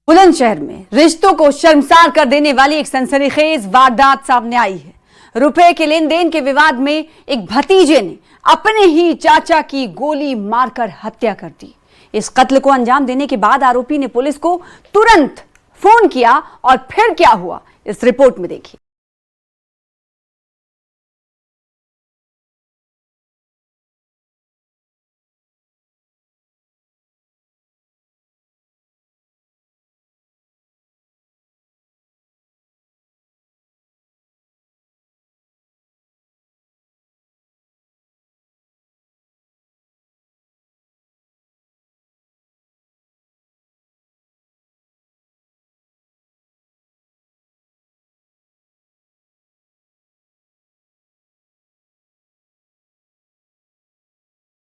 बुलंदशहर में रिश्तों को शर्मसार कर देने वाली एक सनसनीखेज वारदात सामने आई है। रुपए के लेन देन के विवाद में एक भतीजे ने अपने ही चाचा की गोली मारकर हत्या कर दी। इस कत्ल को अंजाम देने के बाद आरोपी ने पुलिस को तुरंत फोन किया और फिर क्या हुआ, इस रिपोर्ट में देखिए।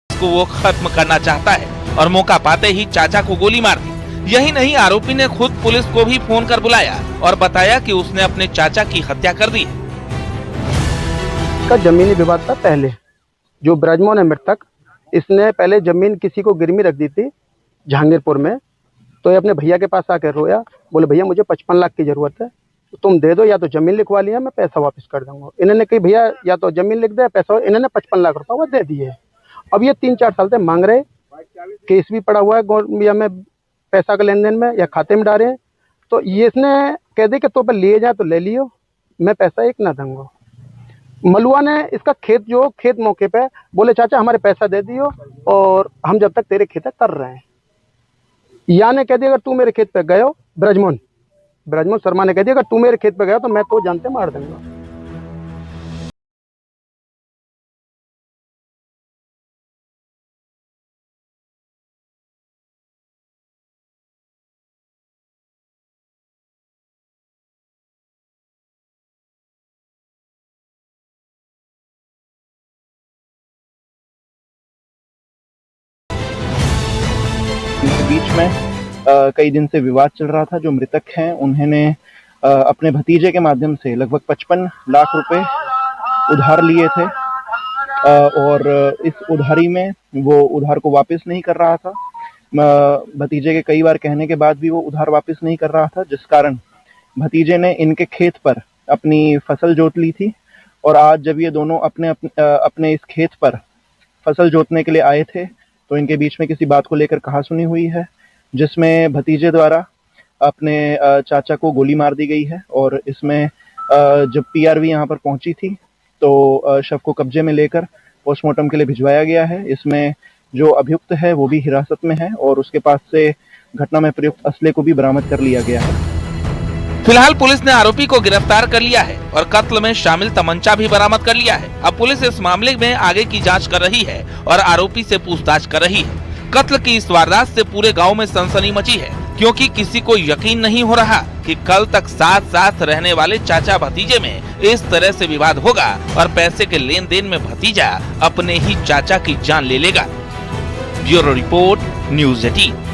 को वो खत्म करना चाहता है और मौका पाते ही चाचा को गोली मार दी। यही नहीं, आरोपी ने खुद पुलिस को भी फोन कर बुलाया और बताया कि उसने अपने चाचा की हत्या कर दी। का जमीनी विवाद था पहले, जो ब्रजमोहन है मृतक, इसने पहले जमीन किसी को गिरवी रख दी थी जहांगीरपुर में। तो ये अपने भैया के पास आकर रोया, बोले भैया मुझे 55 लाख की जरूरत है, तो तुम दे दो, या तो जमीन लिखवा लिया मैं पैसा वापस कर दूंगा। इन्होंने कही भैया या तो जमीन लिख दे पैसा, इन्होंने 55 लाख रुपए वो दे दिए। अब ये 3-4 साल से मांग रहे, केस भी पड़ा हुआ है या में पैसा का लेन देन में या खाते में डाले। तो ये इसने कह दे कि तो पे लिए जाए तो ले लियो, मैं पैसा एक ना दूंगा। मलुआ ने इसका खेत मौके पे बोले चाचा हमारे पैसा दे दियो और हम जब तक तेरे खेत कर रहे हैं। या ने कह दिया अगर तू मेरे खेत पे गयो, ब्रजमोहन शर्मा ने कह दिया अगर तू मेरे खेत पे गया तो मैं तो जानते मार दूंगा। बीच में कई दिन से विवाद चल रहा था। जो मृतक हैं उन्होंने अपने भतीजे के माध्यम से लगभग 55 लाख रुपए उधार लिए थे और इस उधारी में वो उधार को वापस नहीं कर रहा था। भतीजे के कई बार कहने के बाद भी वो उधार वापस नहीं कर रहा था, जिस कारण भतीजे ने इनके खेत पर अपनी फसल जोत ली थी। और आज जब ये दोनों अपने इस खेत पर फसल जोतने के लिए आए थे तो इनके बीच में किसी बात को लेकर कहासुनी हुई है, जिसमें भतीजे द्वारा अपने चाचा को गोली मार दी गई है। और इसमें जब पीआरवी यहाँ पर पहुंची थी तो शव को कब्जे में लेकर पोस्टमार्टम के लिए भिजवाया गया है। इसमें जो अभियुक्त है वो भी हिरासत में है और उसके पास से घटना में प्रयुक्त असले को भी बरामद कर लिया गया है। फिलहाल पुलिस ने आरोपी को गिरफ्तार कर लिया है और कत्ल में शामिल तमंचा भी बरामद कर लिया है। अब पुलिस इस मामले में आगे की जांच कर रही है और आरोपी से पूछताछ कर रही है। कत्ल की इस वारदात से पूरे गांव में सनसनी मची है, क्योंकि किसी को यकीन नहीं हो रहा कि कल तक साथ साथ रहने वाले चाचा भतीजे में इस तरह से विवाद होगा और पैसे के लेन देन में भतीजा अपने ही चाचा की जान ले लेगा। Bureau report, news 18।